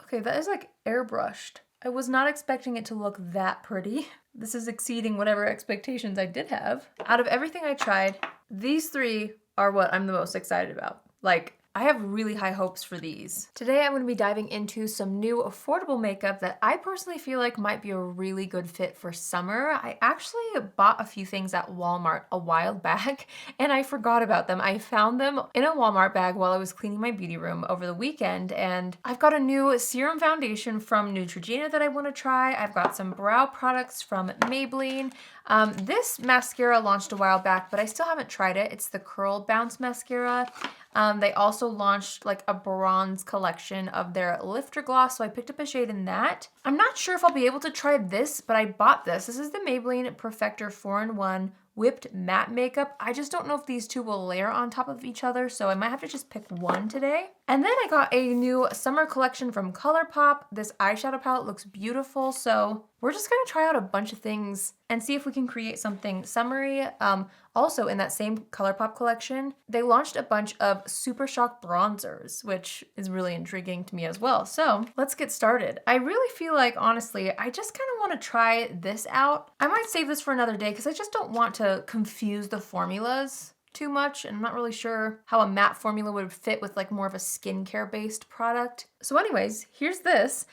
Okay, that is like airbrushed. I was not expecting it to look that pretty. This is exceeding whatever expectations I did have. Out of everything I tried, these three are what I'm the most excited about. Like, I have really high hopes for these. Today I'm going to be diving into some new affordable makeup that I personally feel like might be a really good fit for summer. I actually bought a few things at Walmart a while back and I forgot about them. I found them in a Walmart bag while I was cleaning my beauty room over the weekend, and I've got a new serum foundation from Neutrogena that I want to try. I've got some brow products from Maybelline. This mascara launched a while back, but I still haven't tried it. It's the Curl Bounce mascara. They also launched like a bronze collection of their lifter gloss, so I picked up a shade in that. I'm not sure if I'll be able to try this, but I bought this. This is the Maybelline Perfector 4-in-1 Whipped Matte Makeup. I just don't know if these two will layer on top of each other, so I might have to just pick one today. And then I got a new summer collection from Colourpop. This eyeshadow palette looks beautiful, so we're just gonna try out a bunch of things and see if we can create something summery. Also, in that same Colourpop collection, they launched a bunch of Super Shock bronzers, which is really intriguing to me as well. So let's get started. I really feel like, honestly, I just kind of want to try this out. I might save this for another day because I just don't want to confuse the formulas too much, and I'm not really sure how a matte formula would fit with like more of a skincare based product. So anyways, here's this.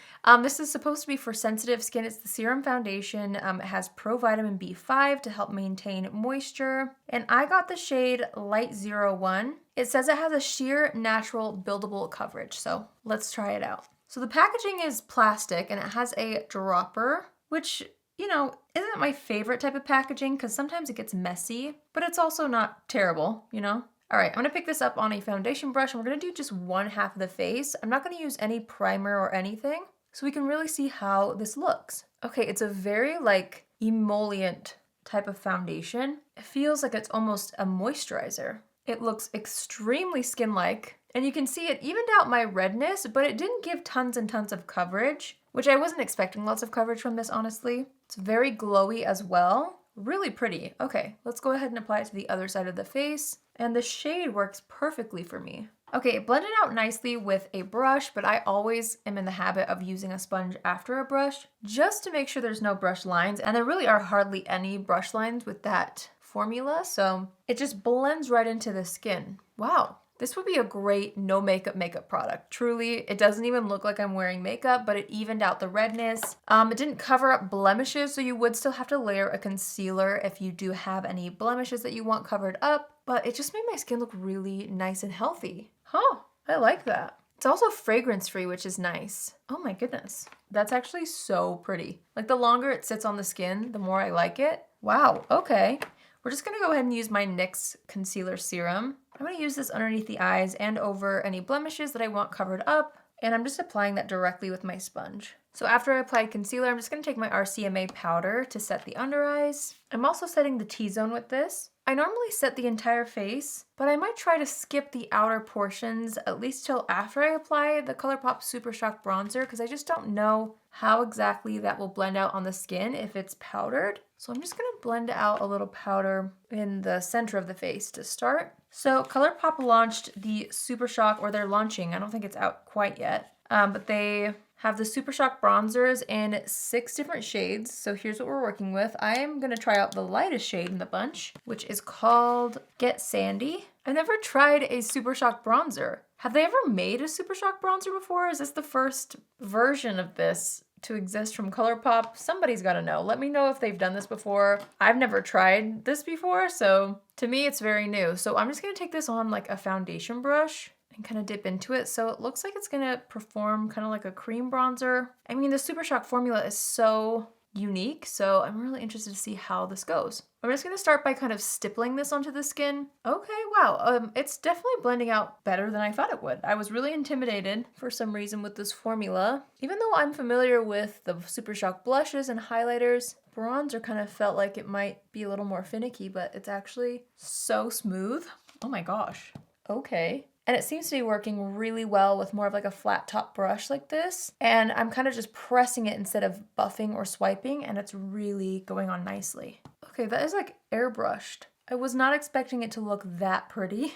This is supposed to be for sensitive skin. It's the serum foundation. It has pro vitamin B5 to help maintain moisture. And I got the shade Light 01. It says it has a sheer natural buildable coverage. So let's try it out. So the packaging is plastic and it has a dropper, which, you know, isn't my favorite type of packaging because sometimes it gets messy, but it's also not terrible, you know? All right, I'm gonna pick this up on a foundation brush and we're gonna do just one half of the face. I'm not gonna use any primer or anything, so we can really see how this looks. Okay, it's a very like emollient type of foundation. It feels like it's almost a moisturizer. It looks extremely skin-like, and you can see it evened out my redness, but it didn't give tons and tons of coverage, which I wasn't expecting lots of coverage from this, honestly. It's very glowy as well. Really pretty. Okay, let's go ahead and apply it to the other side of the face. And the shade works perfectly for me. Okay, it blended out nicely with a brush, but I always am in the habit of using a sponge after a brush just to make sure there's no brush lines. And there really are hardly any brush lines with that formula, so it just blends right into the skin. Wow. This would be a great no makeup product. Truly, it doesn't even look like I'm wearing makeup, but it evened out the redness. It didn't cover up blemishes, so you would still have to layer a concealer if you do have any blemishes that you want covered up, but it just made my skin look really nice and healthy. Huh, I like that. It's also fragrance-free, which is nice. Oh my goodness. That's actually so pretty. Like the longer it sits on the skin, the more I like it. Wow, okay. We're just gonna go ahead and use my NYX Concealer Serum. I'm gonna use this underneath the eyes and over any blemishes that I want covered up, and I'm just applying that directly with my sponge. So after I applied concealer, I'm just gonna take my RCMA powder to set the under eyes. I'm also setting the T-zone with this. I normally set the entire face, but I might try to skip the outer portions at least till after I apply the Colourpop Super Shock bronzer, because I just don't know how exactly that will blend out on the skin if it's powdered. So I'm just gonna blend out a little powder in the center of the face to start. So Colourpop launched the Super Shock, or they're launching, I don't think it's out quite yet, but they have the Super Shock bronzers in 6 different shades. So here's what we're working with. I am gonna try out the lightest shade in the bunch, which is called Get Sandy. I've never tried a Super Shock bronzer. Have they ever made a Super Shock bronzer before? Is this the first version of this to exist from Colourpop? Somebody's gotta know. Let me know if they've done this before. I've never tried this before, so to me it's very new. So I'm just gonna take this on like a foundation brush and kind of dip into it. So it looks like it's gonna perform kind of like a cream bronzer. I mean, the Super Shock formula is so unique, so I'm really interested to see how this goes. I'm just gonna start by kind of stippling this onto the skin. Okay, wow, it's definitely blending out better than I thought it would. I was really intimidated for some reason with this formula. Even though I'm familiar with the Super Shock blushes and highlighters, bronzer kind of felt like it might be a little more finicky, but it's actually so smooth. Oh my gosh, okay. And it seems to be working really well with more of like a flat top brush like this. And I'm kind of just pressing it instead of buffing or swiping, and it's really going on nicely. Okay, that is like airbrushed. I was not expecting it to look that pretty.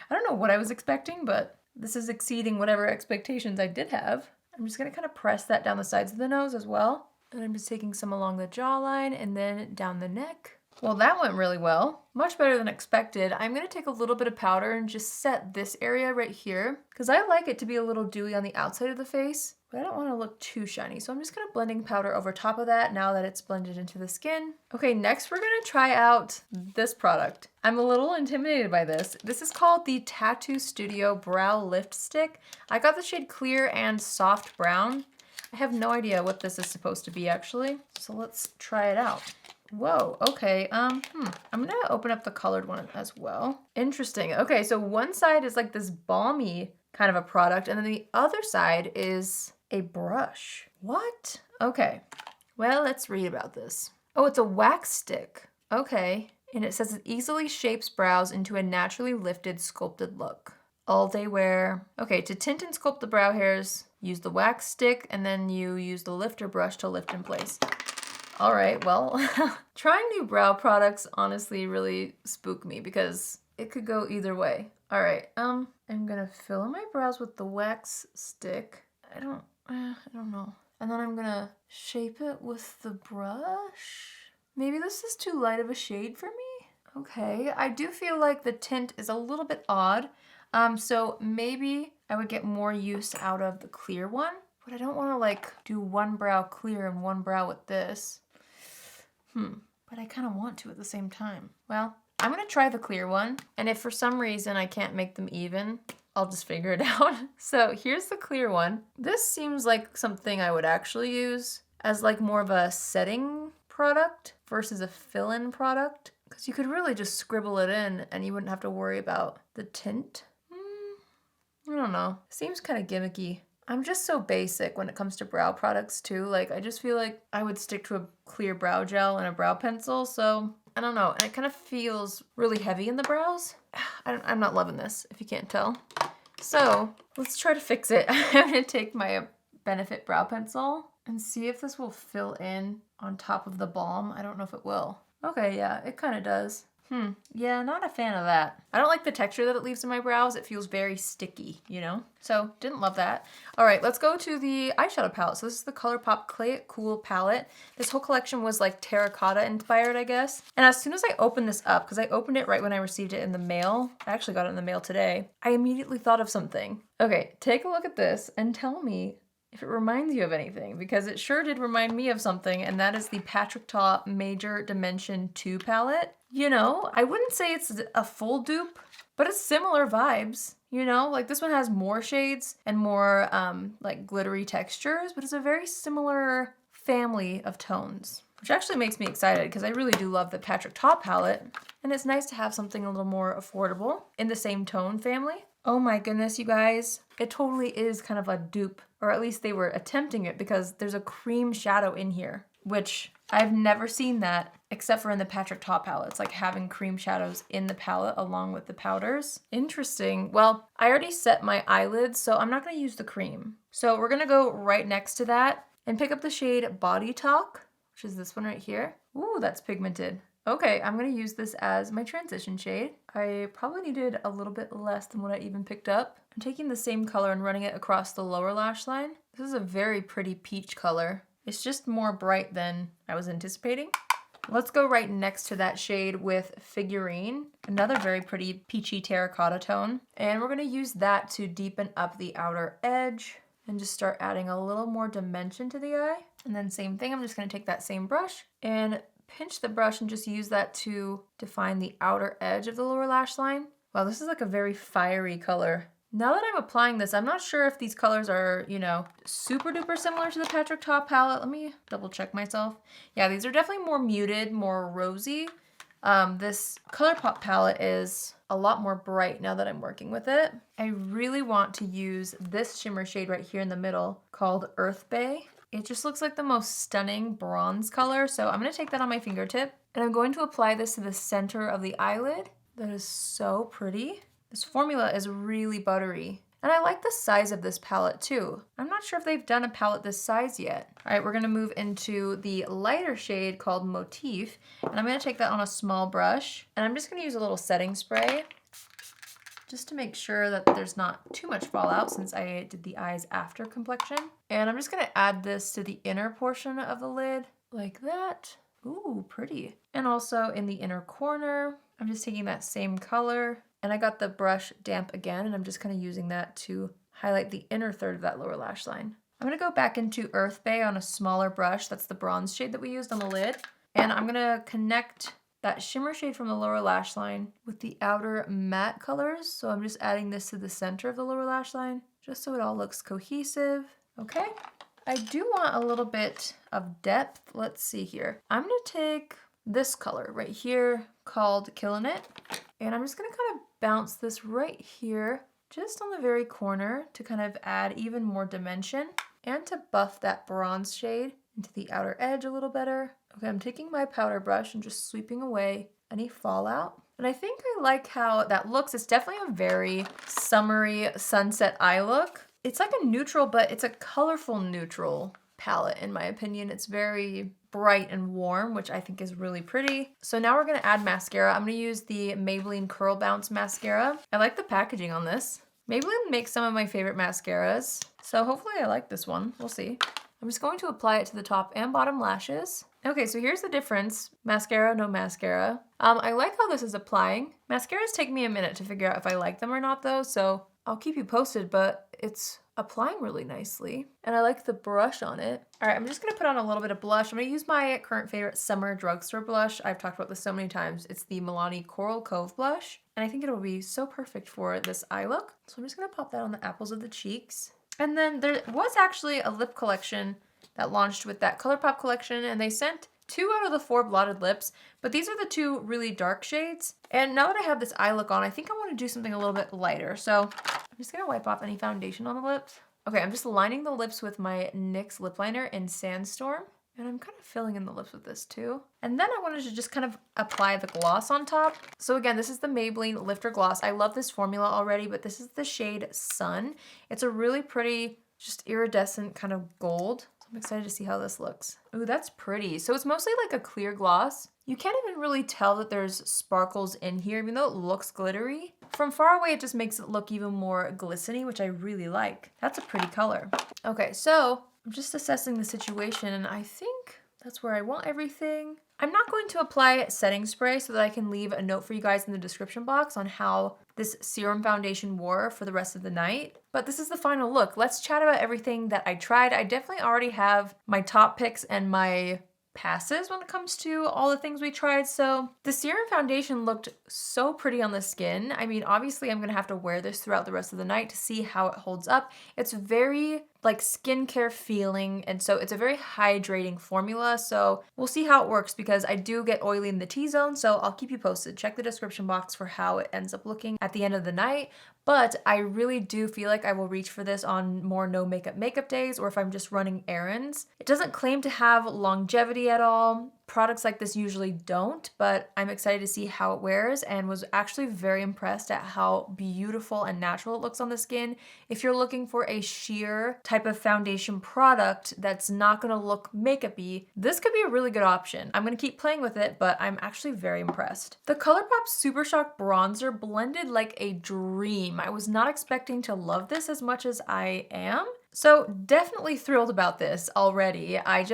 I don't know what I was expecting, but this is exceeding whatever expectations I did have. I'm just gonna kind of press that down the sides of the nose as well. And I'm just taking some along the jawline and then down the neck. Well, that went really well. Much better than expected. I'm gonna take a little bit of powder and just set this area right here because I like it to be a little dewy on the outside of the face, but I don't wanna look too shiny. So I'm just gonna blending powder over top of that now that it's blended into the skin. Okay, next we're gonna try out this product. I'm a little intimidated by this. This is called the Tattoo Studio Brow Lift Stick. I got the shade Clear and Soft Brown. I have no idea what this is supposed to be actually. So let's try it out. Whoa, okay, I'm gonna open up the colored one as well. Interesting. Okay, so one side is like this balmy kind of a product, and then the other side is a brush. What? Okay, well, let's read about this. Oh, it's a wax stick. Okay, and it says it easily shapes brows into a naturally lifted, sculpted look. All day wear. Okay, to tint and sculpt the brow hairs, use the wax stick, and then you use the lifter brush to lift in place. All right, well, trying new brow products honestly really spook me because it could go either way. All right, I'm gonna fill in my brows with the wax stick. I don't know. And then I'm gonna shape it with the brush. Maybe this is too light of a shade for me. Okay, I do feel like the tint is a little bit odd. So maybe I would get more use out of the clear one, but I don't wanna like do one brow clear and one brow with this. But I kind of want to at the same time. Well, I'm gonna try the clear one, and if for some reason I can't make them even, I'll just figure it out. So here's the clear one. This seems like something I would actually use as like more of a setting product versus a fill-in product, because you could really just scribble it in and you wouldn't have to worry about the tint. I don't know. Seems kind of gimmicky. I'm just so basic when it comes to brow products too. Like, I just feel like I would stick to a clear brow gel and a brow pencil. So I don't know. And it kind of feels really heavy in the brows. I'm not loving this, if you can't tell. So let's try to fix it. I'm gonna take my Benefit brow pencil and see if this will fill in on top of the balm. I don't know if it will. Okay, yeah, it kind of does. Yeah, not a fan of that. I don't like the texture that it leaves in my brows. It feels very sticky, you know? So, didn't love that. All right, let's go to the eyeshadow palette. So this is the Colourpop Clay It Cool palette. This whole collection was like terracotta inspired, I guess. And as soon as I opened this up, because I opened it right when I received it in the mail, I actually got it in the mail today, I immediately thought of something. Okay, take a look at this and tell me if it reminds you of anything, because it sure did remind me of something, and that is the Patrick Ta Major Dimension 2 palette. You know, I wouldn't say it's a full dupe, but it's similar vibes, you know? Like this one has more shades and more like glittery textures, but it's a very similar family of tones, which actually makes me excited because I really do love the Patrick Ta palette, and it's nice to have something a little more affordable in the same tone family. Oh my goodness, you guys. It totally is kind of a dupe, or at least they were attempting it, because there's a cream shadow in here, which I've never seen that except for in the Patrick Ta palette. It's like having cream shadows in the palette along with the powders. Interesting. Well, I already set my eyelids, so I'm not gonna use the cream. So we're gonna go right next to that and pick up the shade Body Talk, which is this one right here. Ooh, that's pigmented. Okay, I'm gonna use this as my transition shade. I probably needed a little bit less than what I even picked up. I'm taking the same color and running it across the lower lash line. This is a very pretty peach color. It's just more bright than I was anticipating. Let's go right next to that shade with Figurine, another very pretty peachy terracotta tone. And we're gonna use that to deepen up the outer edge and just start adding a little more dimension to the eye. And then same thing, I'm just gonna take that same brush and pinch the brush and just use that to define the outer edge of the lower lash line. Wow, this is like a very fiery color. Now that I'm applying this, I'm not sure if these colors are, you know, super duper similar to the Patrick Ta palette. Let me double check myself. Yeah, these are definitely more muted, more rosy. This Colourpop palette is a lot more bright now that I'm working with it. I really want to use this shimmer shade right here in the middle called Earth Bay. It just looks like the most stunning bronze color. So I'm gonna take that on my fingertip and I'm going to apply this to the center of the eyelid. That is so pretty. This formula is really buttery. And I like the size of this palette too. I'm not sure if they've done a palette this size yet. All right, we're gonna move into the lighter shade called Motif. And I'm gonna take that on a small brush. And I'm just gonna use a little setting spray just to make sure that there's not too much fallout since I did the eyes after complexion. And I'm just gonna add this to the inner portion of the lid like that. Ooh, pretty. And also in the inner corner, I'm just taking that same color and I got the brush damp again and I'm just kind of using that to highlight the inner third of that lower lash line. I'm gonna go back into Earth Bay on a smaller brush. That's the bronze shade that we used on the lid. And I'm gonna connect that shimmer shade from the lower lash line with the outer matte colors. So I'm just adding this to the center of the lower lash line, just so it all looks cohesive. Okay. I do want a little bit of depth. Let's see here. I'm gonna take this color right here called Killin' It. And I'm just gonna kind of bounce this right here, just on the very corner to kind of add even more dimension and to buff that bronze shade into the outer edge a little better. Okay, I'm taking my powder brush and just sweeping away any fallout. And I think I like how that looks. It's definitely a very summery sunset eye look. It's like a neutral, but it's a colorful neutral palette in my opinion. It's very bright and warm, which I think is really pretty. So now we're gonna add mascara. I'm gonna use the Maybelline Curl Bounce mascara. I like the packaging on this. Maybelline makes some of my favorite mascaras, so hopefully I like this one. We'll see. I'm just going to apply it to the top and bottom lashes. Okay, so here's the difference. Mascara, no mascara. I like how this is applying. Mascaras take me a minute to figure out if I like them or not though, so I'll keep you posted, but it's applying really nicely. And I like the brush on it. All right, I'm just gonna put on a little bit of blush. I'm gonna use my current favorite summer drugstore blush. I've talked about this so many times. It's the Milani Coral Cove blush. And I think it'll be so perfect for this eye look. So I'm just gonna pop that on the apples of the cheeks. And then there was actually a lip collection that launched with that Colourpop collection, and they sent 2 out of the 4 blotted lips, but these are the 2 really dark shades. And now that I have this eye look on, I think I want to do something a little bit lighter. So I'm just gonna wipe off any foundation on the lips. Okay, I'm just lining the lips with my NYX lip liner in Sandstorm. And I'm kind of filling in the lips with this too. And then I wanted to just kind of apply the gloss on top. So again, this is the Maybelline Lifter Gloss. I love this formula already, but this is the shade Sun. It's a really pretty, just iridescent kind of gold. So I'm excited to see how this looks. Ooh, that's pretty. So it's mostly like a clear gloss. You can't even really tell that there's sparkles in here, even though it looks glittery. From far away, it just makes it look even more glistening, which I really like. That's a pretty color. Okay, so I'm just assessing the situation and I think that's where I want everything. I'm not going to apply setting spray so that I can leave a note for you guys in the description box on how this serum foundation wore for the rest of the night. But this is the final look. Let's chat about everything that I tried. I definitely already have my top picks and my passes when it comes to all the things we tried. So the serum foundation looked so pretty on the skin. I mean, obviously I'm gonna have to wear this throughout the rest of the night to see how it holds up. It's very like skincare feeling, and so it's a very hydrating formula. So we'll see how it works because I do get oily in the T-zone, so I'll keep you posted. Check the description box for how it ends up looking at the end of the night. But I really do feel like I will reach for this on more no makeup days or if I'm just running errands. It doesn't claim to have longevity at all. Products like this usually don't, but I'm excited to see how it wears and was actually very impressed at how beautiful and natural it looks on the skin. If you're looking for a sheer type of foundation product that's not gonna look makeup-y, this could be a really good option. I'm gonna keep playing with it, but I'm actually very impressed. The Colourpop Super Shock Bronzer blended like a dream. I was not expecting to love this as much as I am. So definitely thrilled about this already. I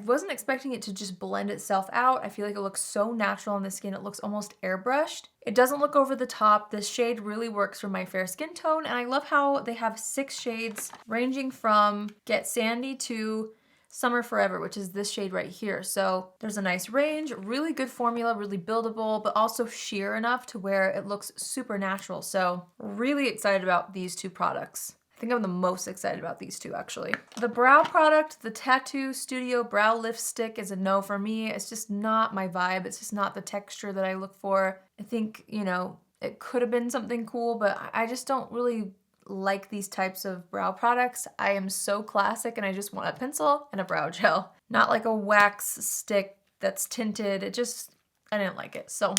wasn't expecting it to just blend itself out. I feel like it looks so natural on the skin. It looks almost airbrushed. It doesn't look over the top. This shade really works for my fair skin tone. And I love how they have 6 shades ranging from Get Sandy to Summer Forever, which is this shade right here. So there's a nice range, really good formula, really buildable, but also sheer enough to where it looks super natural. So really excited about these 2 products. I think I'm the most excited about these 2 actually. The brow product, the Tattoo Studio Brow Lift Stick, is a no for me. It's just not my vibe. It's just not the texture that I look for. I think, you know, it could have been something cool, but I just don't really like these types of brow products. I am so classic and I just want a pencil and a brow gel, not like a wax stick that's tinted. I didn't like it. So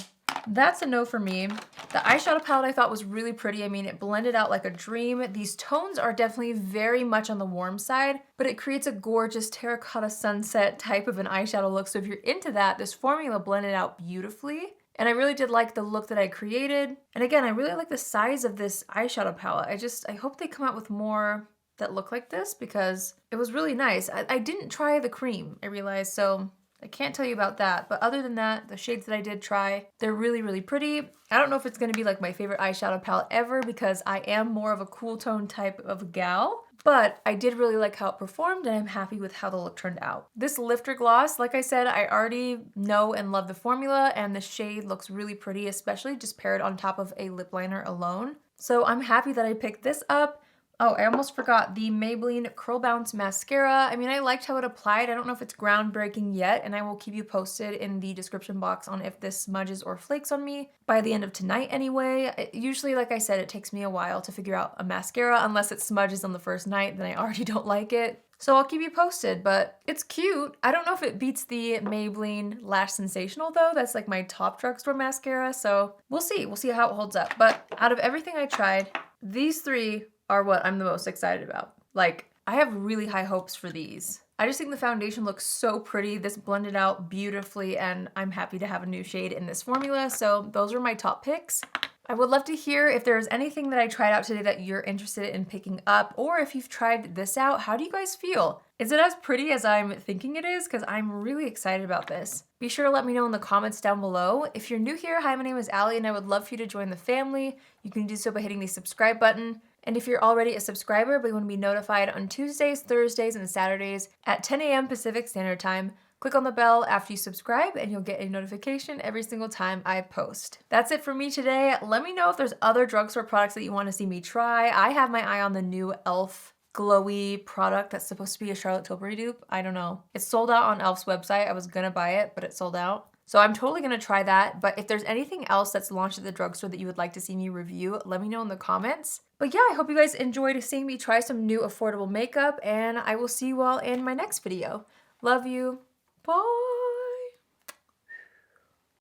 that's a no for me. The eyeshadow palette I thought was really pretty. I mean, it blended out like a dream. These tones are definitely very much on the warm side, but it creates a gorgeous terracotta sunset type of an eyeshadow look. So if you're into that, this formula blended out beautifully. And I really did like the look that I created. And again, I really like the size of this eyeshadow palette. I hope they come out with more that look like this because it was really nice. I didn't try the cream, I realized, so I can't tell you about that. But other than that, the shades that I did try, they're really, really pretty. I don't know if it's gonna be like my favorite eyeshadow palette ever because I am more of a cool tone type of gal. But I did really like how it performed and I'm happy with how the look turned out. This lifter gloss, like I said, I already know and love the formula and the shade looks really pretty, especially just paired on top of a lip liner alone. So I'm happy that I picked this up. Oh, I almost forgot the Maybelline Curl Bounce Mascara. I mean, I liked how it applied. I don't know if it's groundbreaking yet, and I will keep you posted in the description box on if this smudges or flakes on me by the end of tonight anyway. Usually, like I said, it takes me a while to figure out a mascara. Unless it smudges on the first night, then I already don't like it. So I'll keep you posted, but it's cute. I don't know if it beats the Maybelline Lash Sensational though. That's like my top drugstore mascara, so we'll see. We'll see how it holds up. But out of everything I tried, these three are what I'm the most excited about. Like, I have really high hopes for these. I just think the foundation looks so pretty. This blended out beautifully and I'm happy to have a new shade in this formula. So those are my top picks. I would love to hear if there's anything that I tried out today that you're interested in picking up, or if you've tried this out, how do you guys feel? Is it as pretty as I'm thinking it is? Because I'm really excited about this. Be sure to let me know in the comments down below. If you're new here, hi, my name is Allie and I would love for you to join the family. You can do so by hitting the subscribe button. And if you're already a subscriber but you want to be notified on Tuesdays, Thursdays, and Saturdays at 10 a.m. Pacific Standard Time, click on the bell after you subscribe and you'll get a notification every single time I post. That's it for me today. Let me know if there's other drugstore products that you want to see me try. I have my eye on the new e.l.f. glowy product that's supposed to be a Charlotte Tilbury dupe. I don't know. It's sold out on e.l.f.'s website. I was gonna buy it, but it's sold out. So I'm totally gonna try that, but if there's anything else that's launched at the drugstore that you would like to see me review, let me know in the comments. But yeah, I hope you guys enjoyed seeing me try some new affordable makeup, and I will see you all in my next video. Love you. Bye.